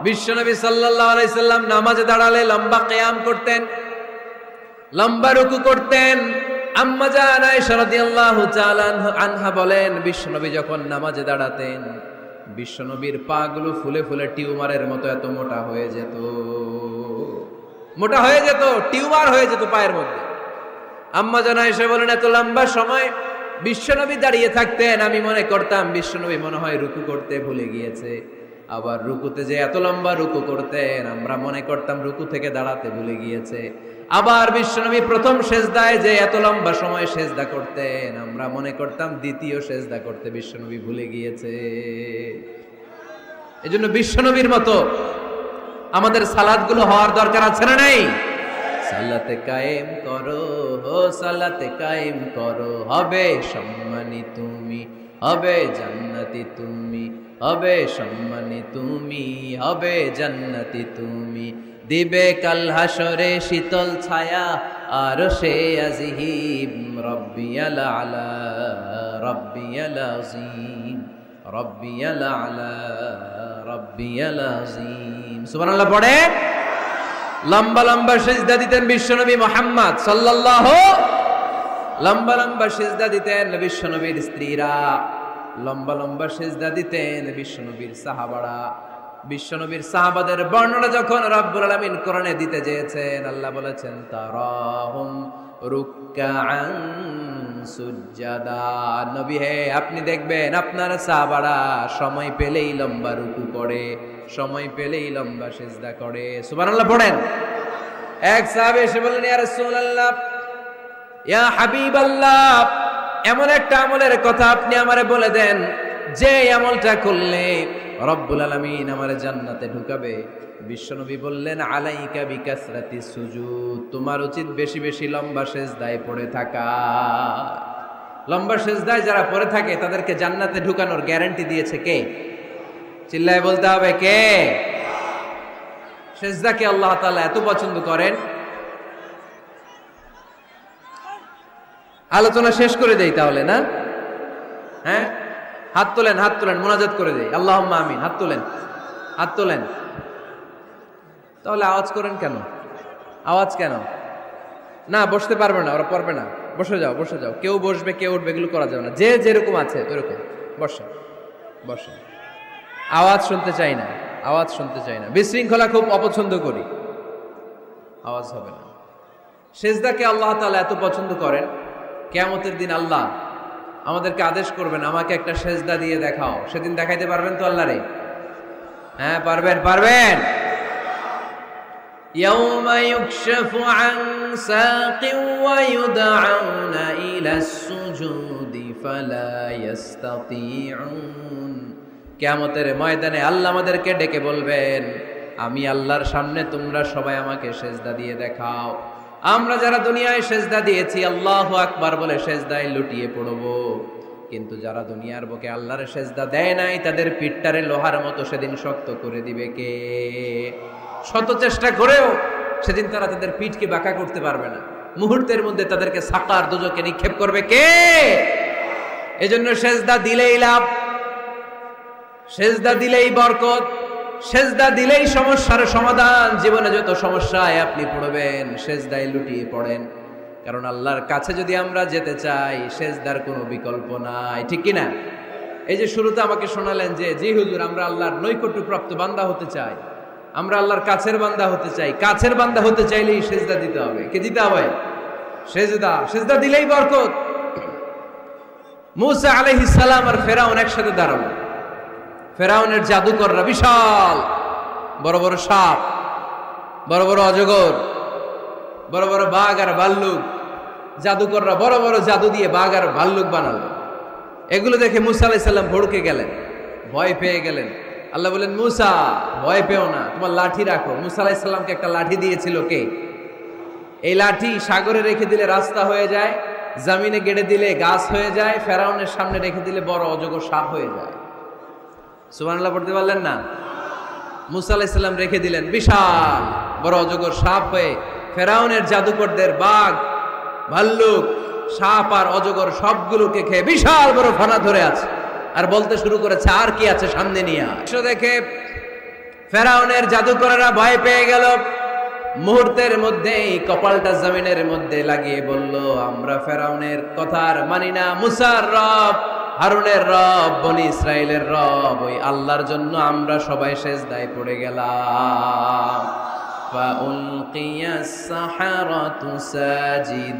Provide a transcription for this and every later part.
বিশ্বনবী সাল্লাল্লাহু আলাইহি সাল্লাম নামাজে দাঁড়ালে লম্বা কিয়াম করতেন, লম্বা রুকু করতেন। আম্মা জান আয়েশা রাদিয়াল্লাহু তাআলা আনহা বলেন, বিশ্বনবী যখন নামাজে দাঁড়াতেন বিশ্বনবীর পা গুলো ফুলে ফুলে টিউমারের মতো এত মোটা হয়ে যেত, মোটা হয়ে যেত, টিউমার হয়ে যেত পায়ের মধ্যে। আম্মা জান আয়েশা বলেন, এত লম্বা সময় বিশ্বনবী দাঁড়িয়ে থাকতেন, আমি মনে করতাম বিশ্বনবী মনে হয় রুকু করতে ভুলে গিয়েছে। আবার রুকুতে যে এত লম্বা রুকু করতেন আমরা মনে করতাম রুকু থেকে দাঁড়াতে ভুলে গিয়েছে। আবার বিশ্বনবী প্রথম সেজদায় যে এত লম্বা সময় সেজদা করতেন আমরা মনে করতাম দ্বিতীয় সেজদা করতে বিশ্বনবী ভুলে গিয়েছে। এজন্য বিশ্বনবীর মতো আমাদের সালাতগুলো হওয়ার দরকার আছে না নাই? সালাতে কায়েম করো, ও সালাতে কায়েম করো, হবে সম্মানী তুমি, হবে জান্নাতি তুমি, হবে সম্মানী তুমি, হবে জান্নাতি তুমি, দিবে কাল হাসরে শীতল ছায়া আর সে আজিম, রব্বিয়াল আলা রব্বিয়াল আযীম, রব্বিয়াল আলা রব্বিয়াল আযীম। সুবহানাল্লাহ পড়ে। লম্বা লম্বা সিজদা দিতেন বিশ্বনবী মুহাম্মদ সাল্লাল্লাহু, লম্বা লম্বা সিজদা দিতেন বিশ্বনবীর স্ত্রীরা, লম্বা লম্বা সিজদা দিতেন বিশ্বনবীর সাহাবারা। বিশ্বনবীর সাহাবাদের বর্ণনা যখন রব্বুল আলামিন কোরআনে দিতে চেয়েছেন, আল্লাহ বলেছেন তারাহুম রুকআন সুজদা। নবী হে আপনি দেখবেন আপনার সাহাবারা সময় পেলেই লম্বা রুকু করে, সময় পেলেই লম্বা সিজদা করে। সুবহানাল্লাহ পড়েন। এক সাহাবী এসে বললেন, ইয়া রাসূলুল্লাহ, ইয়া হাবিবাল্লাহ, এমন একটা আমলের কথা আপনি আমারে বলে দেন যে আমলটা করলে রব্বুল আলামিন আমারে জান্নাতে ঢুকাবে। বিশ্বনবী বললেন, আলাইকা বিকাসরাতিস সুজুদ, তোমার উচিত বেশি বেশি লম্বা সিজদায় পড়ে থাকা। লম্বা সিজদায় যারা পড়ে থাকে তাদেরকে জান্নাতে ঢুকানোর গ্যারান্টি দিয়েছে কে? চিল্লায় বলতে হবে কে? সিজদাকে আল্লাহ তাআলা এত পছন্দ করেন। আলোচনা শেষ করে দেই তাহলে না? হ্যাঁ, হাত তোলেন, হাত তোলেন, মুনাজাত করে দেই। আল্লাহুম্মা আমিন। হাত তোলেন, হাত তোলেন। তাহলে আওয়াজ করেন কেন? আওয়াজ কেন? না, বসতে পারবে না, ওরা পারবে না। বসে যাও, বসে যাও। কেউ বসবে কেউ উঠবে এগুলো করা যাবে না। যে যেরকম আছে ওইরকম বসে, বসে। আওয়াজ শুনতে চাই না, আওয়াজ শুনতে চাই না। বিশৃঙ্খলা খুব অপছন্দ করি, আওয়াজ হবে না। সিজদাকে আল্লাহ তাআলা এত পছন্দ করেন, কিয়ামতের দিন আল্লাহ আমাদেরকে আদেশ করবেন, আমাকে একটা সিজদা দিয়ে দেখাও। সেদিন দেখাইতে পারবেন তো আল্লাহরে? হ্যাঁ পারবেন, পারবেন। ইয়াউমা ইউকশাফু আন সাকিন ওয়া ইউদআউনা ইলাস সুজুদি ফালা ইস্তাতিউন। কিয়ামতের ময়দানে আল্লাহ আমাদেরকে ডেকে বলবেন, আমি আল্লাহর সামনে তোমরা সবাই আমাকে সিজদা দিয়ে দেখাও। আমরা যারা দুনিয়ায় সিজদা দিয়েছি আল্লাহু আকবার বলে সিজদায় লুটিয়ে পড়ব, কিন্তু যারা দুনিয়ার বুকে আল্লাহর সিজদা দেয় নাই তাদের পিঠটারে লোহার মতো সেদিন শক্ত করে দিবে কে? শত চেষ্টা করেও সেদিন তারা তাদের পিঠকে বাঁকা করতে পারবে না। মুহূর্তের মধ্যে তাদেরকে সাকার দোজকে নিক্ষেপ করবে কে? এজন্য সিজদা দিলেই লাভ, সিজদা দিলেই বরকত, সিজদা দিলেই সমস্যার সমাধান। জীবনে যত সমস্যায় আপনি পড়বেন সিজদায় লুটিয়ে পড়েন, কারণ আল্লাহর কাছে যদি আমরা যেতে চাই সিজদার কোনো বিকল্প নাই, ঠিক কি না? এই যে শুরুতে আমাকে শোনালেন যে জি হুজুর আমরা আল্লাহর নৈকট্যপ্রাপ্ত বান্দা হতে চাই, আমরা আল্লাহর কাছের বান্দা হতে চাই। কাছের বান্দা হতে চাইলেই সিজদা দিতে হবে। কে দিতে হবে? সিজদা। সিজদা দিলেই বরকত। মুসা আলাইহিস সালাম আর ফেরাউন একসাথে দাঁড়ালো। ফেরাউনের জাদুকররা বিশাল বড় বড় সাপ, বড় বড় অজগর, বড় বড় বাঘ আর ভাল্লুক, জাদুকররা বড় বড় জাদু দিয়ে বাঘ আর ভাল্লুক বানালো। এগুলো দেখে মুসা আলাইহিস সালাম ভড়কে গেলেন, ভয় পেয়ে গেলেন। আল্লাহ বলেন, মুসা ভয় পেও না, তোমার লাঠি রাখো। মুসা আলাইহিস সালামকে একটা লাঠি দিয়েছিল কে? এই লাঠি সাগরে রেখে দিলে রাস্তা হয়ে যায়, জমিনে গেড়ে দিলে গাছ হয়ে যায়, ফেরাউনের সামনে রেখে দিলে বড় অজগর সাপ হয়ে যায়। সুবহানাল্লাহ পড়তে পারলেন না? মুসা আলাইহিস সালাম রেখে দিলেন বিশাল বড় অজগর সাপ হয়ে ফেরাউনের জাদুকরদের বাঘ, ভাল্লুক, সাপ আর অজগর সবগুলোকে খেয়ে বিশাল বড় ফানা ধরে আছে। আর বলতে শুরু করেছে, আর কি আছে সামনে নিয়ে। দেখে ফেরাউনের জাদুকরেরা ভয় পেয়ে গেল, মুহূর্তের মধ্যেই কপালটা জমিনের মধ্যে লাগিয়ে বলল, আমরা ফেরাউনের কথা আর মানি না। মুসার রব, হারুনের রব, বনি ইসরাইলের রব, ওই আল্লাহর জন্য আমরা সবাই সিজদায় পড়ে গেলাম। ফাউলকিয়াস সাহারাতু সাজিদিন।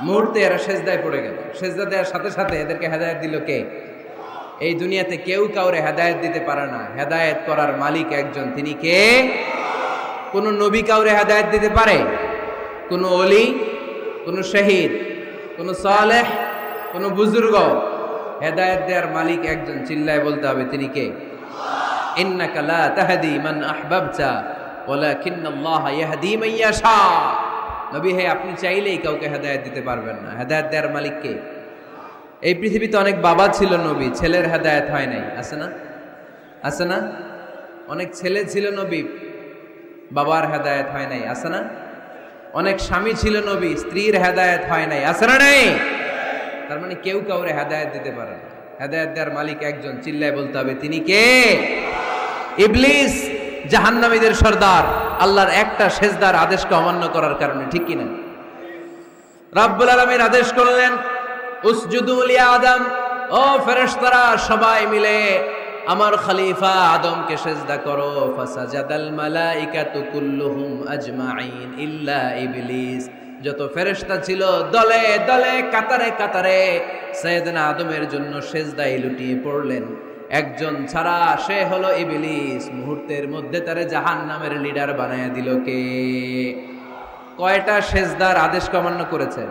মুহূর্তে এরা সিজদায় পড়ে গেল। সিজদা দেওয়ার সাথে সাথে এদেরকে হেদায়েত দিল কে? এই দুনিয়াতে কেউ কাউরে হেদায়েত দিতে পারে না, হেদায়েত করার মালিক একজন, তিনি কে? কোন নবী কাউরে হেদায়েত দিতে পারে? কোন ওলি, কোন শহীদ, কোন সালেহ, কোন বুজুর্গ? হেদায়েত দেওয়ার মালিক একজন, চিল্লায় বলতে হবে তিনি কে? ইন্নাকা লা তাহদি মান আহবাবতা ওয়ালাকিন্নাল্লাহা ইয়াহদি মান ইয়াশা। নবী হে, আপনি চাইলেই কাউকে হেদায়েত দিতে পারবেন না, হেদায়েত দেওয়ার মালিক কে? এই পৃথিবীতে অনেক বাবা ছিল নবী, ছেলের হেদায়েত হয় নাই, আছে না? আছে না? অনেক ছেলে ছিল নবী, বাবার হেদায়েত হয় নাই, আছে না? অনেক স্বামী ছিল নবী, স্ত্রীর হেদায়েত হয় নাই, আছে না? নাই। তার মানে কেউ কাউরে হেদায়েত দিতে পারে না, হেদায়েত দেওয়ার মালিক একজন, চিল্লায় বলতে হবে তিনি কে? ইবলিস জাহান্নামীদের সর্দার, আল্লাহর একটা সেজদার আদেশকে অমান্য করার কারণে, ঠিক কিনা? রব্বুল আলামিন আদেশ করলেন, উসজুদু লি আদম, ও ফেরেশতারা সবাই মিলে আমার খলিফা আদমকে সিজদা করো। ফাসাজাদাল মালাইকাতু কুল্লুহুম আজমাইন ইল্লা ইবলিস। যত ফেরেশতা ছিল দলে দলে কাতারে কাতারে সাইয়েদনা আদমের জন্য সিজদায় লুটিয়ে পড়লেন, একজন ছাড়া, সে হলো ইবলিস। মুহূর্তের মধ্যে তারে জাহান্নামের লিডার বানায়া দিল কে? কয়টা সিজদার আদেশ অমান্য করেছে?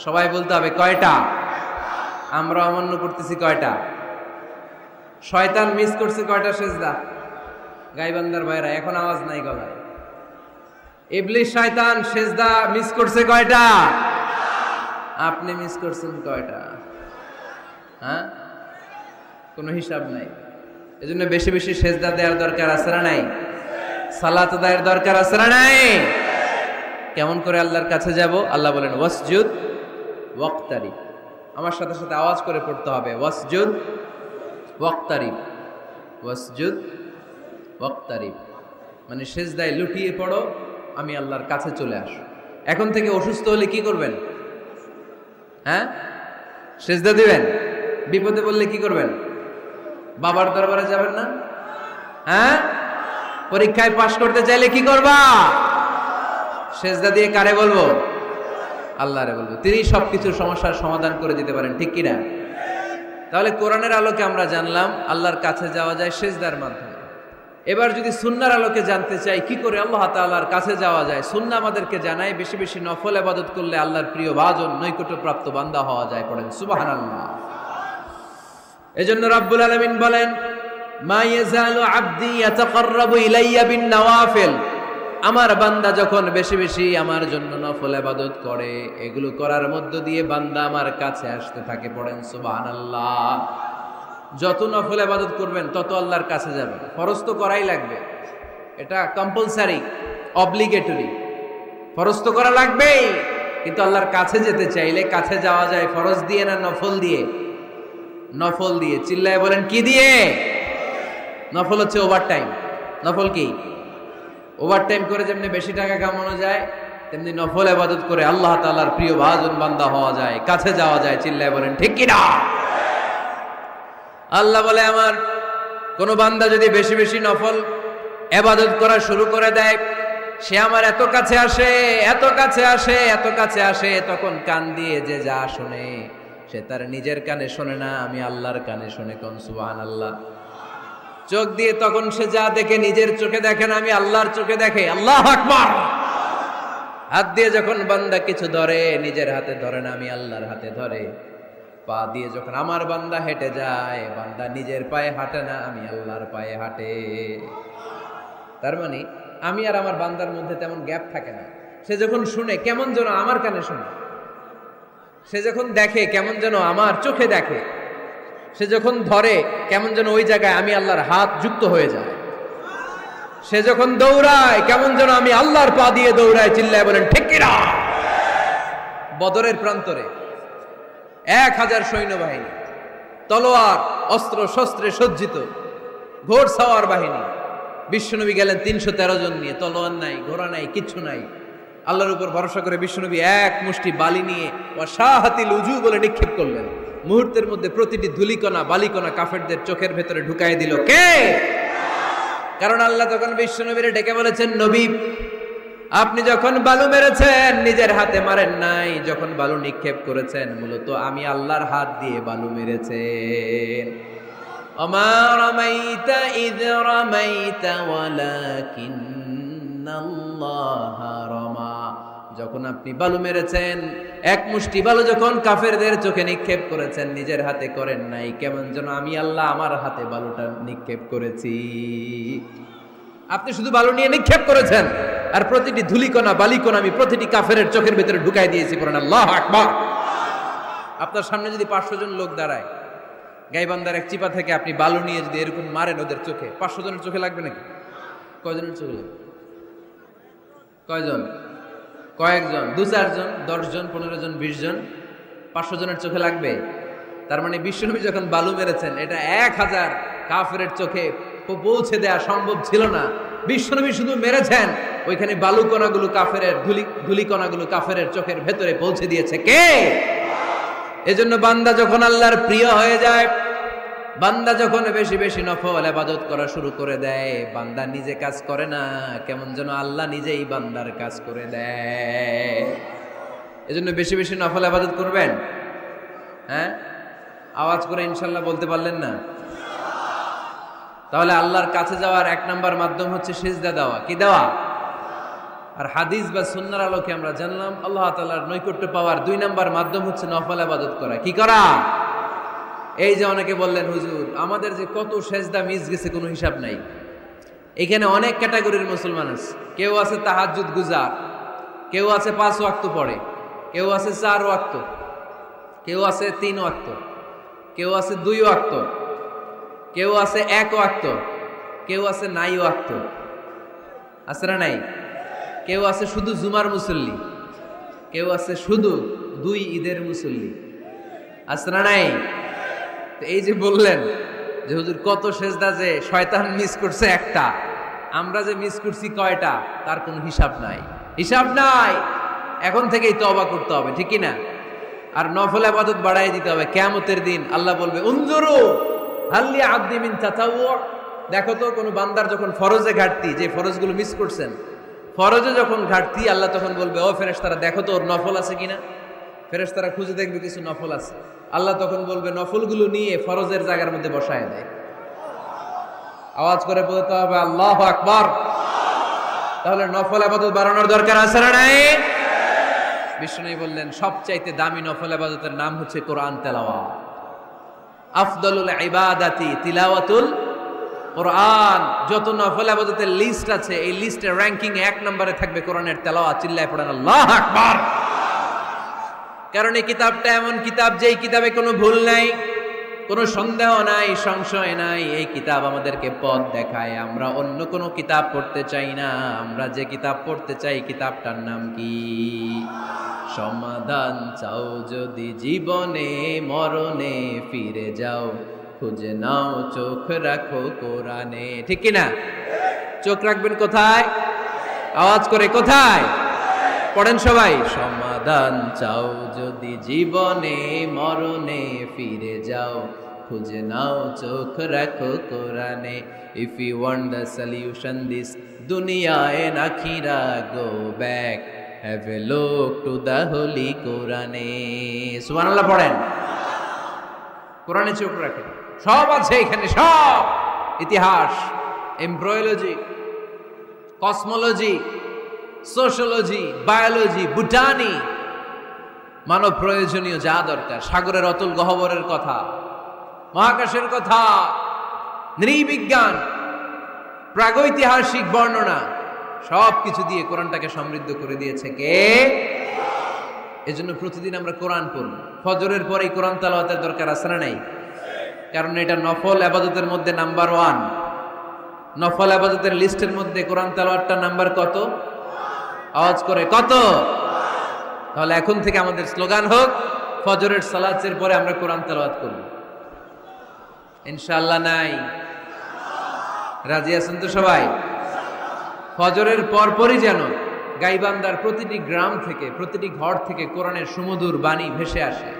সবাই বলতে হবে কয়টা? আমরা অমান্য করতেছি কয়টা? শয়তান মিস করছে কয়টা সিজদা? গাইবান্দার ভাইরা এখন আওয়াজ নাই গলায়। ইবলিস শয়তান সিজদা মিস করছে কয়টা? আপনি মিস করছেন কয়টা? হ্যাঁ, কোনো হিসাব নাই। এজন্য বেশি বেশি সিজদা দেওয়ার দরকার আছে না নাই? সালাত দেওয়ার দরকার আছে না নাই? কেমন করে আল্লাহর কাছে যাব? আল্লাহ বলেন ওয়াসজুদ ওয়াক্তারিব। আমার সাথে সাথে আওয়াজ করে পড়তে হবে, ওয়াসজুদ ওয়াক্তারিব, ওয়াসজুদ ওয়াক্তারিব। মানে সিজদায় লুটিয়ে পড়ো, আমি আল্লাহর কাছে চলে আসো। এখন থেকে অসুস্থ হলে কি করবেন? হ্যাঁ, সিজদা দিবেন। বিপদে পড়লে কি করবেন? বাবার দরবারে যাবেন না? হ্যাঁ, পরীক্ষায় পাশ করতে চাইলে কি করবা? সিজদা দিয়ে কারে বলবো? আল্লাহরে বলবো। তিনি সবকিছুর সমস্যার সমাধান করে দিতে পারেন, ঠিক কিনা? তাহলে কোরআনের আলোকে আমরা জানলাম আল্লাহর কাছে যাওয়া যায় সিজদার মাধ্যমে। এবার যদি সুন্নাহর আলোকে জানতে চাই কি করে আল্লাহ তাআলার কাছে যাওয়া যায়, সুন্নাহ আমাদেরকে জানায় বেশি বেশি নফল ইবাদত করলে আল্লাহর প্রিয় ভাজন, নৈকট্যপ্রাপ্ত বান্দা হওয়া যায়। পড়েন সুবহানাল্লাহ। এজন্য রাব্বুল আলামিন বলেন, মা ইয়াজালু আবদি ইয়াতাকাররাবু ইলাইয়া বিন নওয়াফিল। আমার বান্দা যখন বেশি বেশি আমার জন্য নফল ইবাদত করে, এগুলো করার মধ্য দিয়ে বান্দা আমার কাছে আসতে থাকে। পড়েন সুবহানাল্লাহ। যত নফল ইবাদত করবেন তত আল্লাহর কাছে যাবেন। ফরজ তো করাই লাগবে, এটা কম্পালসারি, অব্লিগেটরি। ফরজ তো করা লাগবেই, কিন্তু আল্লাহর কাছে যেতে চাইলে কাছে যাওয়া যায় ফরজ দিয়ে না নফল দিয়ে? নফল দিয়ে। চিল্লায় বলেন কি দিয়ে? নফল হচ্ছে ওভারটাইম। নফল কি? ওভারটাইম করে যেমনি বেশি টাকা কামানো যায়, তেমনি নফল ইবাদত করে আল্লাহ তাআলার প্রিয় ভাজন বান্দা হওয়া যায়, কাছে যাওয়া যায়। চিল্লায় বলেন ঠিক কি না? আল্লাহ বলে, আমার কোন বান্দা যদি বেশি বেশি নফল ইবাদত করা শুরু করে দেয়, সে আমার এত কাছে আসে, এত কাছে আসে, এত কাছে আসে, তখন কান দিয়ে যে যা শুনে সে তার নিজের কানে শোনে না, আমি আল্লাহর কানে শুনে। কোন সুবহানাল্লাহ। চোখ দিয়ে তখন সে যা দেখে নিজের চোখে দেখে না, আমি আল্লাহর চোখে দেখে। আল্লাহু আকবার। হাত দিয়ে যখন বান্দা কিছু ধরে, নিজের হাতে ধরে না, আমি আল্লাহর হাতে ধরে। পা দিয়ে যখন আমার বান্দা হেঁটে যায়, বান্দা নিজের পায়ে হাঁটে না, আমি আল্লাহর পায়ে হাঁটে। তার মানে আমি আর আমার বান্দার মধ্যে তেমন গ্যাপ থাকে না। সে যখন শুনে কেমন যেন আমার কানে শুনে, সে যখন দেখে কেমন যেন আমার চোখে দেখে, সে যখন ধরে কেমন যেন ওই জায়গায় আমি আল্লাহর হাত যুক্ত হয়ে যায়। সে যখন দৌড়ায় কেমন যেন আমি আল্লাহর পা দিয়ে দৌড়ায়। চিল্লায় বলেন ঠিক কিনা? বদরের প্রান্তরে 1000 সৈন্যবাহিনী, তলোয়ার অস্ত্র শস্ত্রে সজ্জিত ঘোড়সাওয়ার বাহিনী। বিশ্বনবী গেলেন 313 জন নিয়ে, তলোয়ার নাই, ঘোড়া নাই, কিচ্ছু নাই। আল্লাহর উপর ভরসা করে বিশ্বনবী এক মুষ্টি বালি নিয়ে ওয়াশাহাতিল উজু বলে নিক্ষেপ করলেন। মুহূর্তের মধ্যে প্রতিটি ধুলিকণা বালিকণা কাফেরদের চোখের ভেতরে ঢুকাই দিল কে? কারণ আল্লাহ তখন বিশ্বনবীরে ডেকে বলেছেন, নবী আপনি যখন বালু মেরেছেন নিজের হাতে মারেন নাই, যখন বালু নিক্ষেপ করেছেন মূলত আমি আল্লাহর হাত দিয়ে বালু মেরেছেন। ওমা রামাইতা ইয রামাইতা ওয়ালাকিন্নাল্লাহা রামা। যখন আপনি বালু মেরেছেন, এক মুষ্টি বালু যখন কাফেরদের চোখে নিক্ষেপ করেছেন নিজের হাতে করেন নাই, কেমন যেন আমি আল্লাহ আমার হাতে বালুটা নিক্ষেপ করেছি। আপনি শুধু বালু নিয়ে নিক্ষেপ করেছেন, আর প্রতিটি ধুলিকণা বালিকণা আমি প্রতিটি কাফেরের চোখের ভিতরে ঢুকাই দিয়েছি। পড়েন আল্লাহু আকবার। আপনার সামনে যদি 500 জন লোক দাঁড়ায়, গাইবান্ধার এক চিপা থেকে আপনি বালু নিয়ে যদি এরকম মারেন ওদের চোখে, 500 জনের চোখে লাগবে নাকি? কয়জনের চোখে লাগবে? কয়জন? কয়েকজন, 2-4 জন, 10 জন, 15 জন, 20 জন, 500 জনের চোখে লাগবে। তার মানে বিশ্বনবী যখন বালু মেরেছেন এটা 1000 কাফেরের চোখে পৌঁছে দেওয়া সম্ভব ছিল না। বিশ্বনবী শুধু মেরেছেন, ওইখানে বালু কণাগুলো কাফেরের ধুলি কণাগুলো কাফেরের চোখের ভেতরে পৌঁছে দিয়েছে কে? এজন্য বান্দা যখন আল্লাহর প্রিয় হয়ে যায়, বান্দা যখন বেশি বেশি নফল ইবাদত করা শুরু করে দেয়, বান্দা নিজে কাজ করে না, কেমন যেন আল্লাহ নিজেই বান্দার কাজ করে দেয়। এজন্য বেশি বেশি নফল ইবাদত করবেন। হ্যাঁ, আওয়াজ করে ইনশাআল্লাহ বলতে পারলেন না? তাহলে আল্লাহর কাছে যাওয়ার 1 নাম্বার মাধ্যম হচ্ছে সিজদা দেওয়া। কি দেওয়া? আর হাদিস বা সুন্নাহর আলোকে আমরা জানলাম আল্লাহ তাআলার নৈকট্য পাওয়ার 2 নাম্বার মাধ্যম হচ্ছে নফল ইবাদত করা। কি করা? এই যে অনেকে বললেন হুজুর আমাদের যে কত সেজদা মিস গেছে কোনো হিসাব নাই। এখানে অনেক ক্যাটাগরির মুসলমান আছে। কেউ আছে তাহাজ্জুদ গুজার, কেউ আছে 5 ওয়াক্ত পড়ে, কেউ আছে 4 ওয়াক্ত, কেউ আছে 3 ওয়াক্ত, কেউ আছে 2 ওয়াক্ত, কেউ আছে 1 ওয়াক্ত, কেউ আছে নাই ওয়াক্ত। আছে না নাই? কেউ আছে শুধু জুমার মুসল্লি, কেউ আছে শুধু 2 ঈদের মুসল্লি। আছে না নাই? তো এই যে বললেন যে হুজুর কত সেজদা যে শয়তান মিস করছে একটা, আমরা যে মিস করছি কয়টা তার কোনো হিসাব নাই। হিসাব নাই। এখন থেকেই তওবা করতে হবে, ঠিক কি না? আর নফল ইবাদত বাড়ায় দিতে হবে। কিয়ামতের দিন আল্লাহ বলবে উনজুরু হাল্লি আবদি মিন তাতাওয়ু। দেখো তো কোন বান্দার যখন ফরজে ঘাটতি, যে ফরজগুলো মিস করছেন, ফরজে যখন ঘাটতি আল্লাহ তখন বলবে ও ফেরেশতারা দেখো তো ওর নফল আছে কিনা। ফেরেশতারা খুঁজে দেখবে কিছু নফল আছে, আল্লাহ তখন বলবে নফলগুলো নিয়ে ফরজের জায়গার মধ্যে বসায় দেয়। আওয়াজ করে বলতে হবে আল্লাহু আকবার। তাহলে নফল ইবাদত বাড়ানোর দরকার আছে না নাই? বিষ্ণু বললেন সবচাইতে দামি নফল ইবাদতের নাম হচ্ছে কোরআন তেলাওয়াত। আফদলুল ইবাদাতি তিলাওয়াতুল কোরআন। যত নফল ইবাদতের লিস্ট আছে এই লিস্টের র‍্যাঙ্কিং 1 নম্বরে থাকবে কোরআনের তেলাওয়াত। চিল্লায় পড়েন আল্লাহু আকবার। কারণ এই কিতাবটা এমন কিতাব যেই কিতাবে কোনো ভুল নাই, কোনো সন্দেহ নাই, সংশয় নাই। এই কিতাব আমাদেরকে পথ দেখায়। আমরা অন্য কোনো কিতাব পড়তে চাই না। আমরা যে কিতাব পড়তে চাই কিতাবটার নাম কি? সমাধান চাও যদি জীবনে মরণে ফিরে যাও, খুঁজে নাও চোখ রাখো কোরআনে। ঠিক কি না? চোখ রাখবেন কোথায়? আওয়াজ করে কোথায়? পড়েন সবাই। সমাধান চাও যদি জীবনে মরণে ফিরে যাও, খুঁজে নাও চোখ রাখো কোরআনে। If you want the solution this dunya and akhira, go back, have a look to the holy Quran. সুবহানাল্লাহ পড়েন। কোরআনে চোখ রাখেন, সব আছে এখানে, সব। ইতিহাস, embryology, cosmology, sociology, biology, botany, মানব প্রয়োজনীয় যা দরকার, সাগরের অতল গহ্বরের কথা, মহাকাশের কথা, নৃবিজ্ঞান, প্রাগৈতিহাসিক বর্ণনা, সব কিছু দিয়ে কোরআনটাকে সমৃদ্ধ করে দিয়েছে কে? এজন্য প্রতিদিন আমরা কোরআন পড়ব। ফজরের পরেই কোরআন তেলাওয়াতের দরকার আছে না নাই? কারণ এটা নফল ইবাদতের মধ্যে নাম্বার 1। নফল ইবাদতের লিস্টের মধ্যে কোরআন তেলাওয়াতটা নাম্বার কত? আওয়াজ করে কত? তাহলে এখন থেকে আমাদের স্লোগান হোক ফজরের সালাতের পরে আমরা কোরআন তেলাওয়াত করব? ইনশাআল্লাহ নাই? রাজি আছেন তো সবাই? ফজরের পরপরই যেন গাইবান্দার প্রতিটি গ্রাম থেকে, প্রতিটি ঘর থেকে কোরআনের সুমধুর বাণী ভেসে আসে,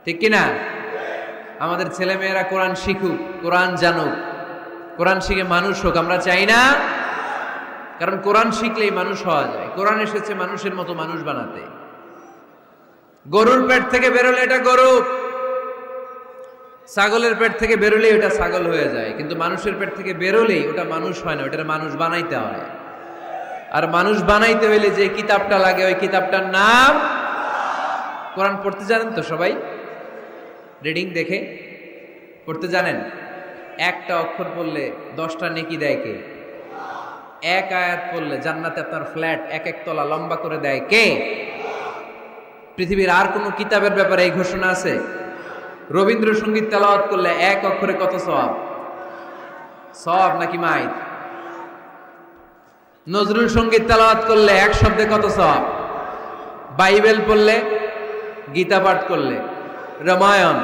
ঠিক কিনা? আমাদের ছেলেমেয়েরা কোরআন শিখুক, কোরআন জানুক, কোরআন শিখে মানুষ হোক, আমরা চাই না? কারণ কোরআন শিখলেই মানুষ হওয়া যায়। কোরআন এসেছে মানুষের মতো মানুষ বানাতে। গরুর পেট থেকে বেরোলে এটা গরু, ছাগলের পেট থেকে বেরোলেই ওটা ছাগল হয়ে যায়, কিন্তু মানুষের পেট থেকে বেরোলেই ওটা মানুষ হয় না, ওটা মানুষ বানাইতে হয়। আর মানুষ বানাইতে হইলে যে কিতাবটা লাগে ওই কিতাবটার নাম কোরআন। পড়তে জানেন তো সবাই? রিডিং দেখে পড়তে জানেন? একটা অক্ষর পড়লে 10টা নেকি দেয় কে? এক আয়াত পড়লে জান্নাতে আপনার ফ্ল্যাট এক এক তলা লম্বা করে দেয় কে? পৃথিবীর আর কোনো কিতাবের ব্যাপারে এই ঘোষণা আছে? রবীন্দ্রসঙ্গীত তেলাওয়াত করলে এক অক্ষরে কত সওয়াব? সওয়াব নাকি মাইদ? নজরুল সঙ্গীত তেলাওয়াত করলে এক শব্দে কত সওয়াব? বাইবেল পড়লে, গীতা পাঠ করলে, রামায়ণ,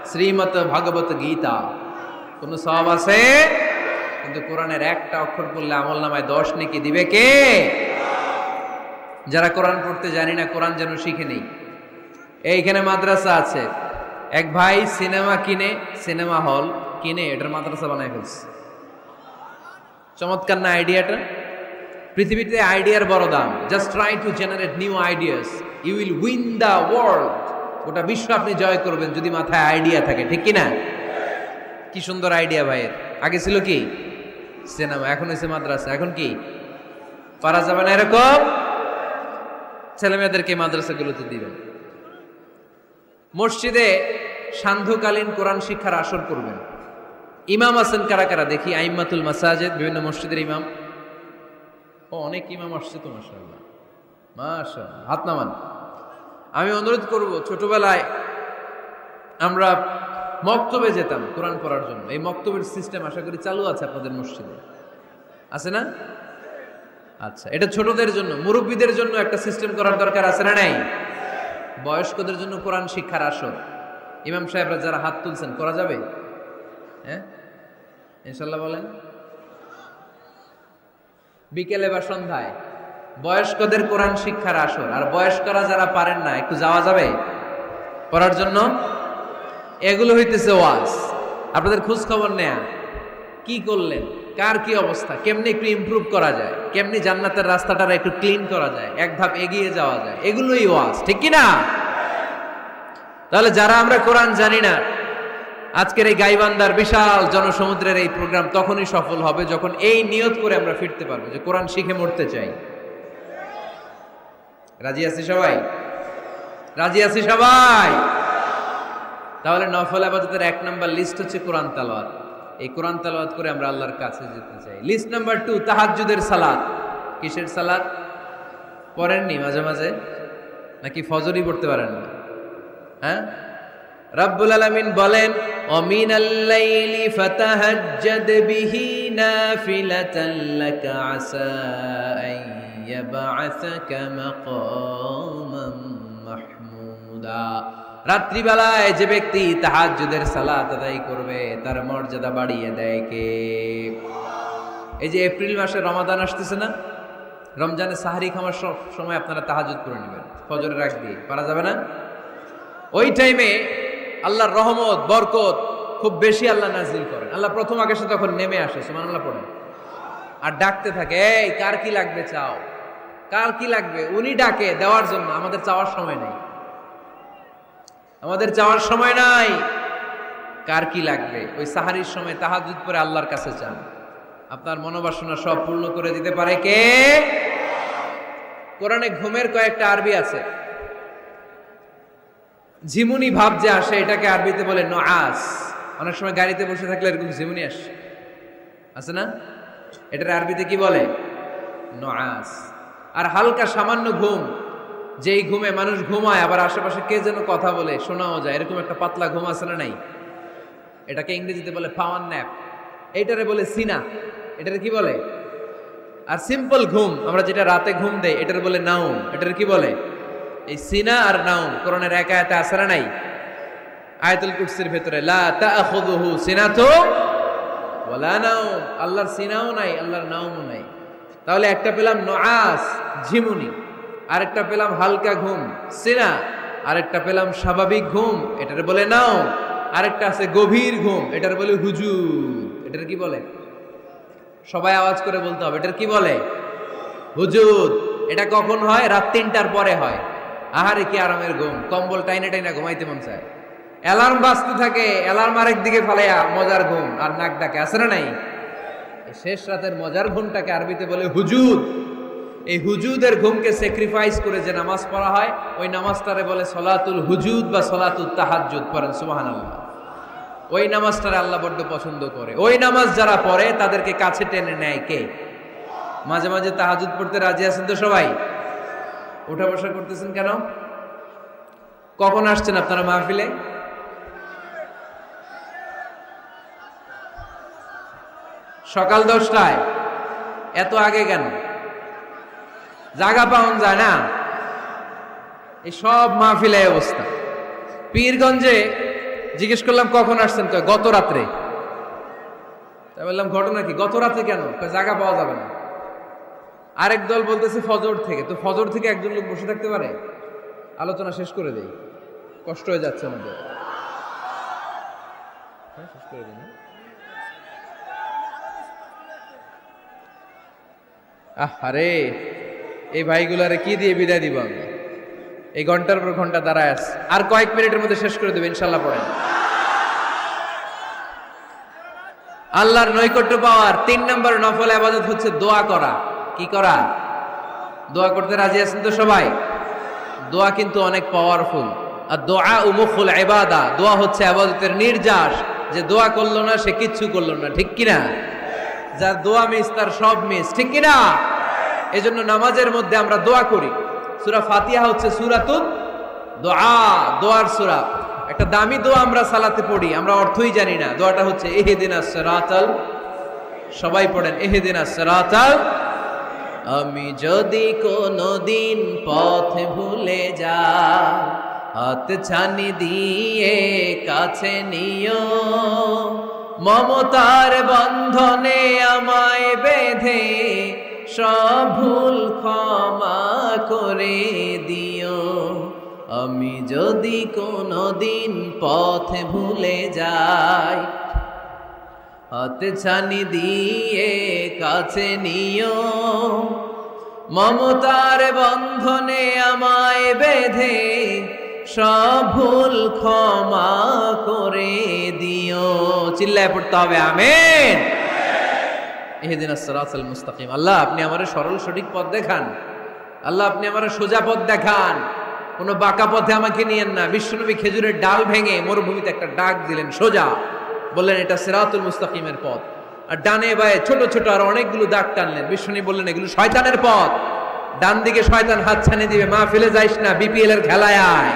শ্রীমৎ ভাগবত গীতা, কোন সওয়াব আছে? কিন্তু কোরআনের একটা অক্ষর পড়লে আমলনামায় 10 নেকি দিবে কে? যারা কোরআন পড়তে জানি না, কোরআন যেন শিখে নেই। এইখানে মাদ্রাসা আছে, এক ভাই সিনেমা কিনে, সিনেমা হল কিনে এটার মাদ্রাসা বানায় ফেলছে। চমৎকার না আইডিয়াটা? পৃথিবীতে আইডিয়ার বড় দাম। Just try to generate new ideas, you will win the world. গোটা বিশ্ব আপনি জয় করবেন যদি মাথায় আইডিয়া থাকে, ঠিক কিনা? কি সুন্দর আইডিয়া ভাইয়ের। আগে ছিল কি সিনেমা, এখন হয়েছে মাদ্রাসা। এখন কি পারা যাবে না এরকম? ছেলে মেয়েদেরকে মাদ্রাসাগুলোতে দিবেন। মসজিদে সান্ধ্যকালীন কোরআন শিক্ষার আসর করবেন। ইমাম আছেন কারা কারা দেখি? আইম্মাতুল মাসাজিদ, বিভিন্ন মসজিদের ইমাম। ও, অনেক ইমাম আসছে তো, মাশাআল্লাহ মাশাআল্লাহ, হাত নামান। আমি অনুরোধ করব, ছোটবেলায় আমরা মক্তবে যেতাম কোরআন পড়ার জন্য। এই মক্তবের সিস্টেম আশা করি চালু আছে আপনাদের মসজিদে, আছে না? আচ্ছা, এটা ছোটদের জন্য। মুরব্বীদের জন্য একটা সিস্টেম করার দরকার আছে না নাই? বয়স্কদের জন্য কোরআন শিক্ষার আসর। ইমাম সাহেবরা যারা হাত তুলছেন, করা যাবে? হ্যাঁ, ইনশাল্লাহ বলেন। বিকেলে বা সন্ধ্যায় বয়স্কদের কোরআন শিক্ষার আসর। আর বয়স্করা যারা পারেন না, একটু যাওয়া যাবে পড়ার জন্য? এগুলো হইতেছে ওয়াজ। আপনাদের খোঁজ খবর নেয়া, কি করলেন, কার কি অবস্থা, কেমনি একটু ইমপ্রুভ করা যায়, কেমনি জান্নাতের রাস্তাটা একটু ক্লিন করা যায়, এক ধাপ এগিয়ে যাওয়া যায়, এগুলোই ওয়াজ, ঠিক কি না? তাহলে যারা আমরা কোরআন জানি না, আজকের এই গাইবান্দার বিশাল জনসমুদ্রের এই প্রোগ্রাম তখনই সফল হবে যখন এই নিয়ত করে আমরা ফিরতে পারবো যে কোরআন শিখে মরতে চাই। রাজি আছি সবাই? রাজি আছি সবাই? তাহলে নফল ইবাদতের 1 নাম্বার লিস্ট হচ্ছে কোরআন তেলাওয়াত। এই কোরআন তেলাওয়াত করে আমরা আল্লাহর কাছে যেতে চাই। লিস্ট নাম্বার 2, তাহাজ্জুদের সালাত। কিসের সালাত? পড়েননি মাঝে মাঝে নাকি ফজরই পড়তে পারেন না? হ্যাঁ, রব্বুল আলামিন বলেন, ওয়ামিনাল লাইলি ফাতাহাজ্জাদ বিহি নাফিলাতান লাকা আসা আন ইয়াবআসাকা মাকামান মাহমুদা। রাত্রিবেলায় যে ব্যক্তি তাহাজ্জুদের সালাত আদায় করবে তার মর্যাদা বাড়িয়ে দেয় কে? এই যে এপ্রিল মাসে রমাদান আসতেছে না, রমজানে সাহারি খাওয়ার সময় আপনারা তাহাজ্জুদ করে নেবেন ফজরের আগ দিয়ে। পারা যাবে না? ওই টাইমে আল্লাহর রহমত, বরকত খুব বেশি আল্লাহ নাজিল করেন। আল্লাহ প্রথম আকাশে তখন নেমে আসে, সুবহানাল্লাহ পড়েন, আর ডাকতে থাকে, এই কার কি লাগবে চাও, কার কি লাগবে। উনি ডাকে দেওয়ার জন্য, আমাদের চাওয়ার সময় নাই, আমাদের চাওয়ার সময় নাই। কার কি লাগবে ওই সাহারির সময় তাহাজ্জুদ পড়ে আল্লাহর কাছে চান, আপনার মনোবাসনা সব পূর্ণ করে দিতে পারে কে? কোরআনে ঘুমের কয়েকটা আরবি আছে। ঝিমুনি ভাব যে আসে এটাকে আরবিতে বলে নুআস। অনেক সময় গাড়িতে বসে থাকলে এরকম ঝিমুনি আসে, আছে না? এটার আরবিতে কি বলে? নুআস। আর হালকা সামান্য ঘুম, যেই ঘুমে মানুষ ঘুমায় আবার আশেপাশে কে যেন কথা বলে শোনাও যায়, এরকম একটা পাতলা ঘুম আছে না নাই? এটাকে ইংরেজিতে বলে পাওয়ার ন্যাপ, এইটারে বলে সিনা। এটারে কি বলে? আর সিম্পল ঘুম আমরা যেটা রাতে ঘুম দেই এটার বলে নাউম। এটার কি বলে? এই সিনা আর নাউম কোরআনের এক আয়াতে আছে না নাই? আয়াতুল কুরসির ভেতরে লা তাখুযুহু সিনাতু ওয়ালা নাউম, আল্লাহর সিনাও নাই, আল্লাহর নাউমও নাই। তাহলে একটা পেলাম নুআস ঝিমুনি, আরেকটা পেলাম হালকা ঘুম সিনা, আরেকটা পেলাম স্বাভাবিক ঘুম, এটার বলে নাউম, আরেকটা আছে গভীর ঘুম, এটার বলে হুজুদ। এটার কি বলে? সবাই আওয়াজ করে বলতে হবে, এটার কি বলে? হুজুদ। এটা কখন হয়? রাত ৩টার পরে হয়। আহারে কি আরামের ঘুম, কম্বল টাইনা টাইনা ঘুমাইতে মন চায়, অ্যালার্ম বাজতে থাকে, অ্যালার্ম আরেক দিকে ফালাইয়া মজার ঘুম আর নাক ডাকে, আছে না নাই? শেষ রাতের মজার ঘুমটাকে আরবিতে বলে হুজুদ। এই হুজুদের ঘুমকে স্যাক্রিফাইস করে যে নামাজ পড়া হয়, ওই নামাজটারে বলে সলাতুল হুজুদ বা সলাতুল তাহাজ্জুদ। পড়েন সুবহানাল্লাহ। ওই নামাজটারে আল্লাহ বড্ড পছন্দ করে। ওই নামাজ যারা পড়ে তাদেরকে কাছে টেনে নেয় কে? মাঝে মাঝে তাহাজ্জুদ পড়তে রাজি আছেন তো সবাই? উঠা বসা করতেছেন কেন? কখন আসছেন আপনারা মাহফিলে? সকাল 10টায়। এত আগে কেন? জায়গা পাওয়া যায় না। এই সব মাহফিলে অবস্থা। পীরগঞ্জে জিজ্ঞেস করলাম কখন আসছেন, গত রাত্রে। তাই বললাম ঘটনা কি? গত রাত্রে কেন? জায়গা পাওয়া যাবে না। আরেক দল বলতেছে ফজর থেকে। তো ফজর থেকে একজন লোক বসে থাকতে পারে? আলোচনা শেষ করে দেই, কষ্ট হয়ে যাচ্ছে আমাদের। শেষ করে দিই না? আরে এই ভাইগুলারে কি দিয়ে বিদায় দিব আমি? এই ঘন্টার পর ঘন্টা দাঁড়ায় আছে, আর কয়েক মিনিটের মধ্যে শেষ করে দেবে ইনশাল্লাহ। পড়েন। আল্লাহর নৈকট্য পাওয়ার 3 নম্বর নফল ইবাদত হচ্ছে দোয়া করা। কি করা? দোয়া করতে রাজি আছেন তো সবাই? দোয়া কিন্তু অনেক পাওয়ারফুল। আর দোয়া মুখুল ইবাদা, দোয়া হচ্ছে ইবাদতের নির্যাস। যে দোয়া করলো না সে কিচ্ছু করলো না, ঠিক কিনা? যার দোয়া মিস তার সব মিস, ঠিক কিনা? এজন্য নামাজের মধ্যে আমরা দোয়া করি। সূরা ফাতিহা হচ্ছে সূরাতুদ দোয়া, দোয়ার সূরা। একটা দামি দোয়া আমরা সালাতে পড়ি, আমরা অর্থই জানি না। দোয়াটা হচ্ছে ইহদিনাস সিরাতাল, সবাই পড়েন ইহদিনাস সিরাতাল। আমি যদি কোনদিন পথ ভুলে যাই, হাত ছানি দিয়ে কাছে নিও, মমতার বন্ধনে আমায় বেঁধে সব ভুল ক্ষমা করে দিও। আমি যদি কোনদিন পথ ভুলে যাই, হাত ছানি দিয়ে কাছে নিও, মমতার বন্ধনে আমায় বেঁধে সব ভুল ক্ষমা করে দিও। চিল্লায় পড়তে হবে আমিন। ইহদিনাস সিরাতাল মুস্তাকিম। আল্লাহ আপনি আমারে সরল সঠিক পথ দেখান। আল্লাহ আপনি আমারে সোজা পথ দেখান, কোনো বাঁকা পথে আমাকে নিয়েন না। বিশ্বনবী খেজুরের ডাল ভেঙে মরুভূমিতে একটা ডাক দিলেন সোজা, বললেন এটা সিরাতুল মুস্তাকিমের পথ। আর ডানে বায়ে ছোট ছোট আর অনেকগুলো দাগ টানলেন। বিশ্বনবী বললেন এগুলো শয়তানের পথ, ডান দিকে শয়তান হাত ছানি দিবে, মাহফিলে যাইস না, বিপিএল এর খেলায় আয়।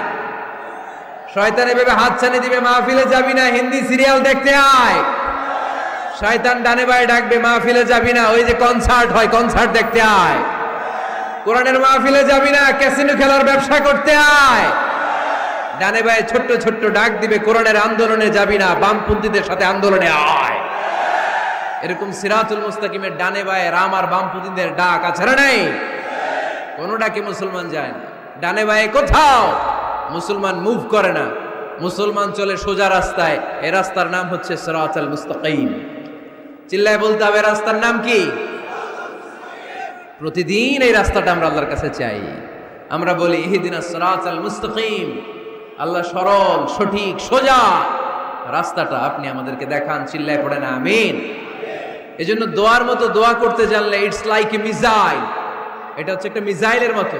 শয়তান এভাবে হাত ছানি দিবে, মাহফিলে যাবি না, হিন্দি সিরিয়াল দেখতে আয়। শয়তান ডানে বায়ে ডাকবে, মাহফিলে যাবি না, ওই যে কনসার্ট হয় কনসার্ট দেখতে আয়। কোরআনের মাহফিলে যাবি না, ক্যাসিনো খেলার ব্যবসা করতে আয়। ডানে বায়ে ছোট্ট ছোট্ট ডাক দিবে, কোরআনের আন্দোলনে যাবি না, বামপন্থীদের সাথে আন্দোলনে আয়। এরকম সিরাতুল মুস্তাকিমের ডানে বায়ে রাম আর বামপন্থীদের ডাক আছে না নাই? কোন ডাকে মুসলমান যায় না। ডানে বায়ে কোথাও মুসলমান মুভ করে না, মুসলমান চলে সোজা রাস্তায়। এই রাস্তার নাম হচ্ছে সিরাতুল মুস্তাকিম। চিল্লায় বলতে হবে রাস্তার নাম কি? প্রতিদিন এই রাস্তাটা আমরা আল্লাহর কাছে চাই। আমরা বলি ইহদিনাস সিরাতাল মুস্তাকিম। আল্লাহ সরল সঠিক সোজা রাস্তাটা আপনি আমাদেরকে দেখান। চিল্লায় পড়েন আমিন। এজন্য দোয়ার মতো দোয়া করতে জানলে ইটস লাইক এ মিসাইল। এটা হচ্ছে একটা মিসাইলের মতো।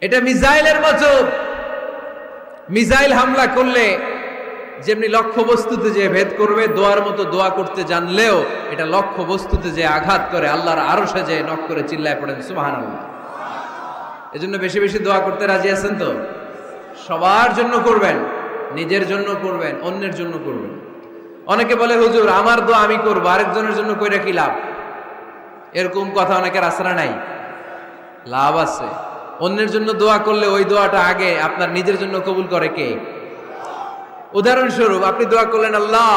এটা মিসাইলের মতো। মিসাইল হামলা করলে যেমনি লক্ষ্য বস্তুতে যে ভেদ করবে, দোয়ার মতো দোয়া করতে জানলেও এটা লক্ষ্য বস্তুতে যে আঘাত করে, আল্লাহর আরশে যে নক করে। চিল্লায় পড়েন সুবহানাল্লাহ। এজন্য বেশি বেশি দোয়া করতে রাজি আছেন তো? সবার জন্য করবেন, নিজের জন্য করবেন, অন্যের জন্য করবেন। অনেকে বলে হুজুর আমার দোয়া আমি করবো, আরেকজনের জন্য কইরা কি লাভ? এরকম কথা অনেকের আসরা নাই। লাভ আছে। অন্যের জন্য দোয়া করলে ওই দোয়াটা আগে আপনার নিজের জন্য কবুল করে কে? উদাহরণস্বরূপ আপনি দোয়া করলেন, আল্লাহ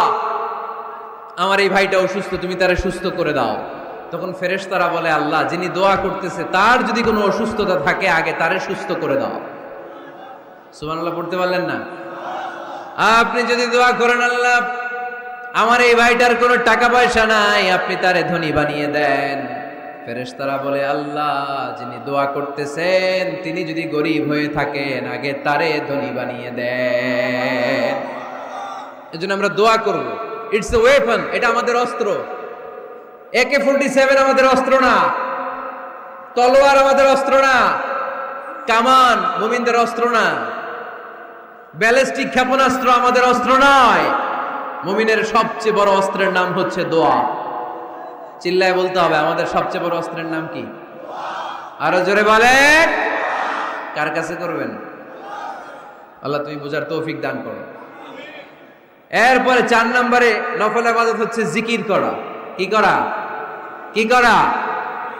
আমার এই ভাইটা অসুস্থ, তুমি তারে সুস্থ করে দাও। তখন ফেরেশতারা বলে, আল্লাহ যিনি দোয়া করতেছে তার যদি কোনো অসুস্থতা থাকে আগে তারে সুস্থ করে দাও। সুবহানাল্লাহ পড়তে পারলেন না? আপনি যদি দোয়া করেন, আল্লাহ আমার এই ভাইটার কোনো টাকা পয়সা নাই, আপনি তারে ধনী বানিয়ে দেন। ফেরেশতারা বলে, আল্লাহ যিনি দোয়া করতেছেন তিনি যদি গরিব হয়ে থাকেন আগে তারে ধনী বানিয়ে দেন। এজন্য আমরা দোয়া করব। ইটস এ ওয়েপন, এটা আমাদের অস্ত্র। AK-47 আমাদের অস্ত্র না, তলোয়ার আমাদের অস্ত্র না, কামান মুমিনদের অস্ত্র না, ব্যালিস্টিক ক্ষেপণাস্ত্র আমাদের অস্ত্র নয়। মুমিনের সবচেয়ে বড় অস্ত্রের নাম হচ্ছে দোয়া। চিল্লায় বলতে হবে, আমাদের সবচেয়ে বড় অস্ত্রের নাম কি? আরো জোরে বলেন। কার কাছে করবেন? আল্লাহ তুমি বুঝার তৌফিক দান করো। এরপরে 4 নম্বরে নফল ইবাদত হচ্ছে জিকির করা। কি করা? কি করা?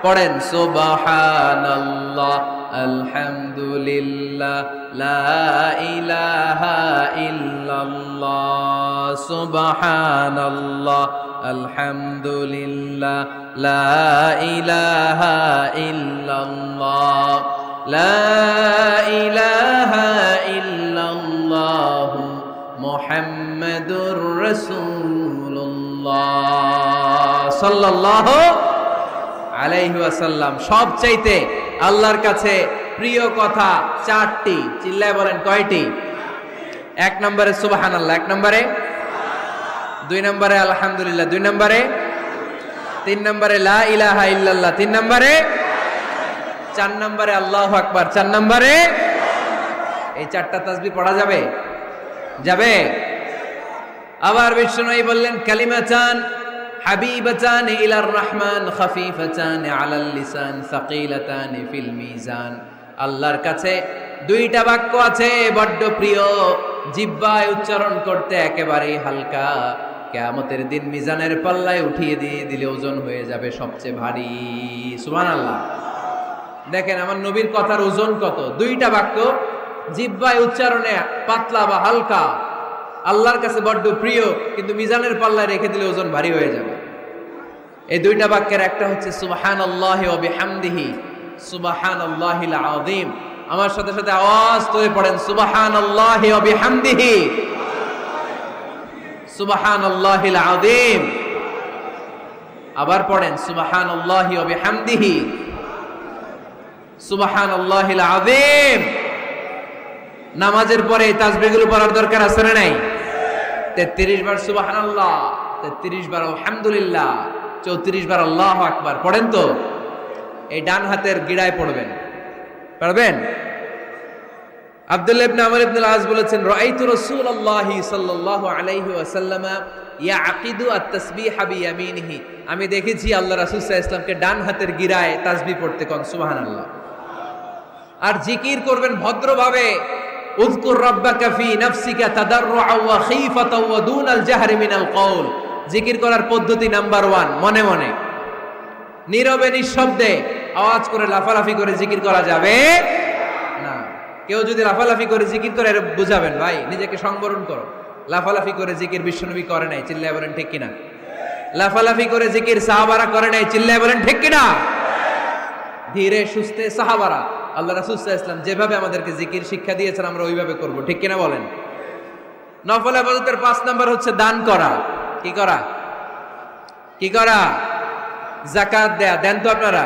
পড়েন সুবহানাল্লাহ, আলহামদুলিল্লাহ, লা ইলাহা ইল্লাল্লাহ, সুবহানাল্লাহ, আলহামদুলিল্লাহ, লা ইলাহা ইল্লাল্লাহ, লা ইলাহা ইল্লাল্লাহ, মুহাম্মাদুর রাসূলুল্লাহ সাল্লাল্লাহু আলাইহি ওয়াসাল্লাম। সবচাইতে আল্লাহর কাছে প্রিয় কথা 4টি। চিল্লায় বলেন কয়টি? 1 নম্বরে সুবহানাল্লাহ, 1 নম্বরে, 2 নম্বরে আলহামদুলিল্লাহ, 2 নম্বরে, 3 নম্বরে লা ইলাহা ইল্লাল্লাহ, 3 নম্বরে, 4 নম্বরে আল্লাহু আকবার, 4 নম্বরে। এই 4টা তাসবিহ পড়া যাবে? যাবে? আবার বিষ্ণুই বললেন, কালিমাতান হাবিবাতান ইলার রহমান, খাফিফাতান আলাল লিসান, সাকিলাতান ফিল মিজান। আল্লাহর কাছে 2টা বাক্য আছে বড্ড প্রিয়, জিহ্বায় উচ্চারণ করতে একেবারেই হালকা, কিয়ামতের দিন মিজানের পাল্লায় উঠিয়ে দিয়ে দিলে ওজন হয়ে যাবে সবচেয়ে ভারী। সুবহানাল্লাহ। দেখেন আমার নবীর কথার ওজন কত। 2টা বাক্য জিহ্বায় উচ্চারণে পাতলা বা হালকা, আল্লাহর কাছে বড্ড প্রিয়, কিন্তু মিজানের পাল্লায় রেখে দিলে ওজন ভারী হয়ে যাবে। এই 2টা বাক্যের একটা হচ্ছে সুবহানাল্লাহি ওয়া বিহামদিহি, সুবহানাল্লাহিল আযীম। আমার সাথে সাথে আওয়াজ তুলে পড়েন, সুবহানাল্লাহি ওয়া বিহামদিহি, সুবহানাল্লাহিল আযীম। আবার পড়েন, সুবহানাল্লাহি ওয়া বিহামদিহি, সুবহানাল্লাহিল আযীম। নামাজের পরে এই তাসবিহগুলো পড়ার দরকার আছে না নাই? 33 বার সুবহানাল্লাহ, 33 বার আলহামদুলিল্লাহ, 34 বার আল্লাহু আকবার। পড়েন তো। এই ডান হাতের গিড়ায় পড়বেন, পারবেন? আব্দুল্লাহ ইবনে আমর ইবনে আল-আস বলেছেন, রাআইতু রাসূলুল্লাহি সাল্লাল্লাহু আলাইহি ওয়াসাল্লাম ইয়াকিদু আত-তাসবিহা বিয়ামিনিহি। আমি দেখেছি আল্লাহ রাসূল সাল্লাল্লাহু আলাইহি ওয়াসাল্লামকে ডান হাতের গিড়ায় তাসবিহ পড়তে। কোন সুবহানাল্লাহ। আর জিকির করবেন ভদ্রভাবে। উযকুর রাব্বাকা ফি নাফসিকা তাদাররুআ ওয়া খীফাতা ওয়া দুনাল জাহরি মিনাল কওল। জিকির করার পদ্ধতি নাম্বার 1, মনে মনে, নীরবে নিঃশব্দে, আওয়াজ করে লাফালাফি করে জিকির করা যাবে না। কেউ যদি লাফালাফি করে জিকির করে বুঝাবেন, ভাই নিজেকে সংবরণ করো। লাফালাফি করে জিকির বিশ্বনবী করে নাই, চিল্লায় বলেন ঠিক কিনা? লাফালাফি করে জিকির সাহাবারা করে নাই, চিল্লায় বলেন ঠিক কিনা? ধীরে সুস্থে সাহাবারা, আল্লাহ রাসূল সাল্লাল্লাহু আলাইহি ওয়াসাল্লাম যেভাবে আমাদেরকে জিকির শিক্ষা দিয়েছেন আমরা ওইভাবে করব, ঠিক কিনা বলেন? নফল ইবাদতের 5 নাম্বার হচ্ছে দান করা। কি করা? কি করা? যাকাত দেয়া। দেন তো আপনারা?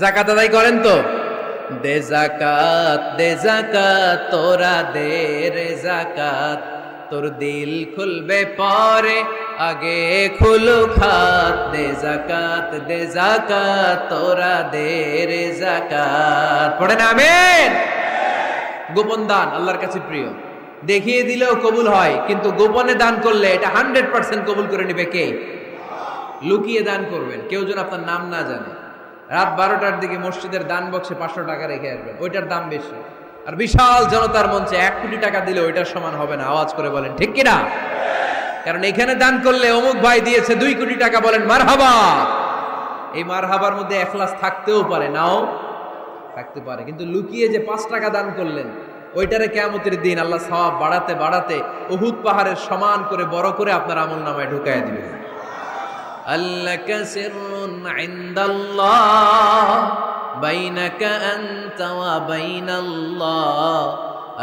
যাকাত আদায় করেন তো? দে যাকাত তোরা দে রে যাকাত, তোর দিল খুলবে পরে আগে খুলু খাত। দে যাকাত তোরা দে রে যাকাত। পড়েন আমিন। গোপন দান আল্লাহর কাছে প্রিয়। দেখিয়ে দিলেও কবুল হয়, কিন্তু গোপনে দান করলে এটা 100% কবুল করে নেবে কে? লুকিয়ে দান করবেন, কেউ যেন আপনার নাম না জানে। রাত 12টার দিকে মসজিদের দান বক্সে 500 টাকা রেখে আসবেন, ওইটার দাম বেশি। আর বিশাল জনতার মঞ্চে 1 কোটি টাকা দিলে ওইটার সমান হবে না। আওয়াজ করে বলেন ঠিক কিনা? কারণ এখানে দান করলে অমুক ভাই দিয়েছে 2 কোটি টাকা, বলেন মারহাবা। এই মারহাবার মধ্যে এখলাস থাকতেও পারে, নাও থাকতে পারে, কিন্তু লুকিয়ে যে 5 টাকা দান করলেন ওইটারে কিয়ামতের দিন আল্লাহ সওয়াব বাড়াতে বাড়াতে উহুদ পাহাড়ের সমান করে বড় করে আপনার আমলনামায় ঢুকায় দিবেন। আল্লাকা সিররুন ইনদাল্লাহ বাইনাকা আনতা ওয়া বাইনাল্লাহ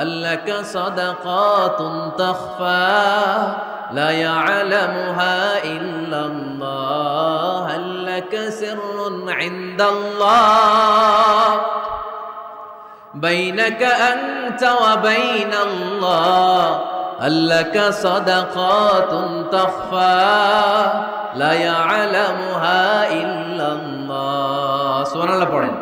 আল্লাকা সাদাকাতুন তাখফা لا يعلمها إلا الله هل لك سر عند الله بينك أنت وبين الله هل لك صدقات تخفى لا يعلمها إلا الله سبحان الله পড়েন।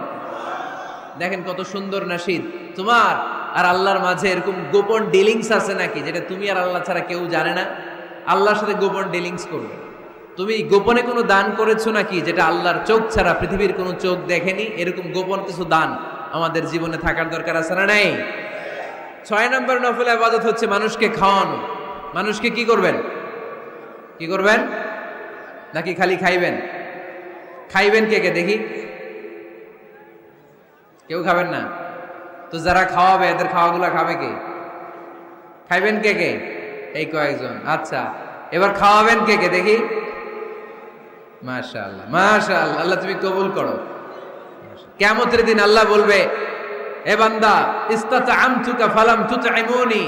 দেখেন কত সুন্দর নাশিদ। তোমার আর আল্লাহর মাঝে এরকম গোপন ডিলিংস আছে নাকি যেটা তুমি আর আল্লাহ ছাড়া কেউ জানে না? আল্লাহর সাথে গোপন ডিলিংস করবে। তুমি গোপনে কোনো দান করেছো নাকি যেটা আল্লাহর চোখ ছাড়া পৃথিবীর কোনো চোখ দেখেনি? এরকম গোপন কিছু দান আমাদের জীবনে থাকার দরকার আছে না নাই? 6 নম্বর নফল ইবাদত হচ্ছে মানুষকে খাওয়ানো। মানুষকে কি করবেন? কি করবেন? নাকি খালি খাইবেন? খাইবেন কে কে দেখি? কেউ খাবেন না তো যারা খাওয়াবে এদের খাওয়াগুলা খাবে কে? খাইবেন কে কে? এই কয়েকজন। আচ্ছা, এবার খাওয়াবেন কে কে দেখি? মাশাআল্লাহ মাশাআল্লাহ, আল্লাহ তুমি কবুল করো। কিয়ামতের দিন আল্লাহ বলবে, এ বান্দা ইস্তাতআমতুকা ফালাম তুতঈমুনি।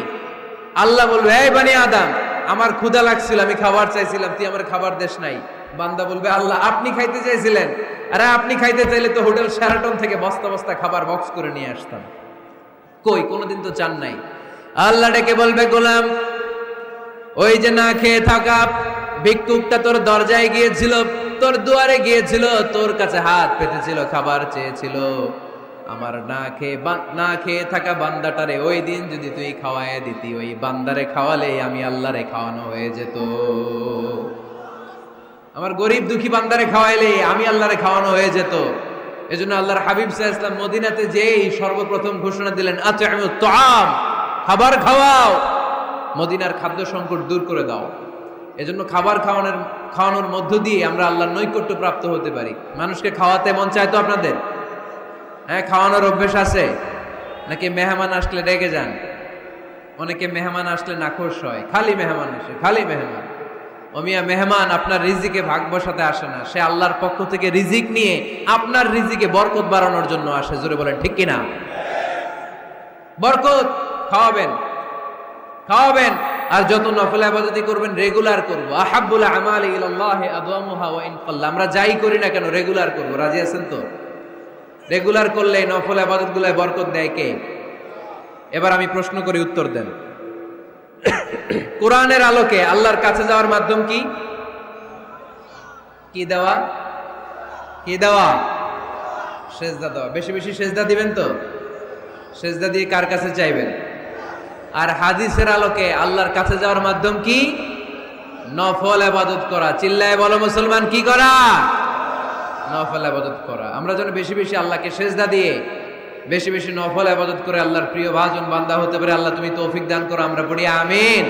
আল্লাহ বলবে, এই বনি আদম, আমার ক্ষুধা লাগছিল, আমি খাবার চাইছিলাম, তুই আমার খাবার দেশ নাই। বান্দা বলবে, আল্লাহ আপনি খাইতে চাইছিলেন? আরে আপনি খাইতে চাইলে তো হোটেল শেরাটন থেকে বস্তা বস্তা খাবার বক্স করে নিয়ে আসতাম। কই, কোনোদিন তো চান নাই। আল্লাহ ডেকে বলবে, গোলাম, ওই যে না খেয়ে থাকা ভিক্ষুকটা তোর দরজায় গিয়েছিল, তোর দুয়ারে গিয়েছিল, তোর কাছে হাত পেতেছিল, খাবার চেয়েছিল, আমার না খেয়ে থাকা বান্দাটারে ওই দিন যদি তুই খাওয়ায় দিতি, ওই বান্দারে খাওয়ালে আমি আল্লাহরে খাওয়ানো হয়ে যেত। আমার গরিব দুঃখী বান্দারে খাওয়াইলে আমি আল্লাহরে খাওয়ানো হয়ে যেত। এজন্য আল্লাহর হাবিব সাল্লাল্লাহু আলাইহি ওয়াসাল্লাম মদিনাতে যেই সর্বপ্রথম ঘোষণা দিলেন, আত'ইমুত তাআম, খাবার খাওয়াও, মদিনার খাদ্য সংকট দূর করে দাও। এজন্য খাবার খাওয়ানোর মধ্য দিয়ে আমরা আল্লাহর নৈকট্য প্রাপ্ত হতে পারি। মানুষকে খাওয়াতে মন চায় তো আপনাদের? হ্যাঁ, খাওয়ানোর অভ্যেস আছে নাকি? মেহমান আসলে রেগে যান? অনেকে মেহমান আসলে নাখোশ হয়, খালি মেহমান আসে, খালি মেহমান। ওমিয়া মেহমান আপনার রিজিকে ভাগ বসাতে আসে না, সে আল্লাহর পক্ষ থেকে রিজিক নিয়ে আপনার রিজিকে বরকত বাড়ানোর জন্য আসে। জোরে বলেন ঠিক কিনা? বরকত খাওয়াবেন, খাওয়াবেন। আর যত নফল ইবাদতি করবেন রেগুলার করব। আহাব্বুল আমালি ইলাল্লাহি আদওয়ামুহা ওয়া ইন কাল্লা। আমরা যাই করি না কেন রেগুলার করব। রাজি আছেন তো? রেগুলার করলে নফল ইবাদতগুলোয় বরকত দেয় কে? এবার আমি প্রশ্ন করি, উত্তর দেন। কোরআনের আলোকে আল্লাহর কাছে যাওয়ার মাধ্যম কি? কি দেওয়া? কি দেওয়া? সেজদা দেওয়া। বেশি বেশি সেজদা দিবেন তো? সেজদা দিয়ে কার কাছে চাইবেন? আর হাদিসের আলোকে আল্লাহর কাছে যাওয়ার মাধ্যম কি? নফল ইবাদত করা। চিল্লায় বলো মুসলমান, কি করা? নফল ইবাদত করা। আমরা যেন বেশি বেশি আল্লাহকে সেজদা দিয়ে বেশি বেশি নফল ইবাদত করে আল্লাহর প্রিয় ভাজন বান্দা হতে পারে। আল্লাহ তুমি তৌফিক দান করো। আমরা পড়ি আমিন।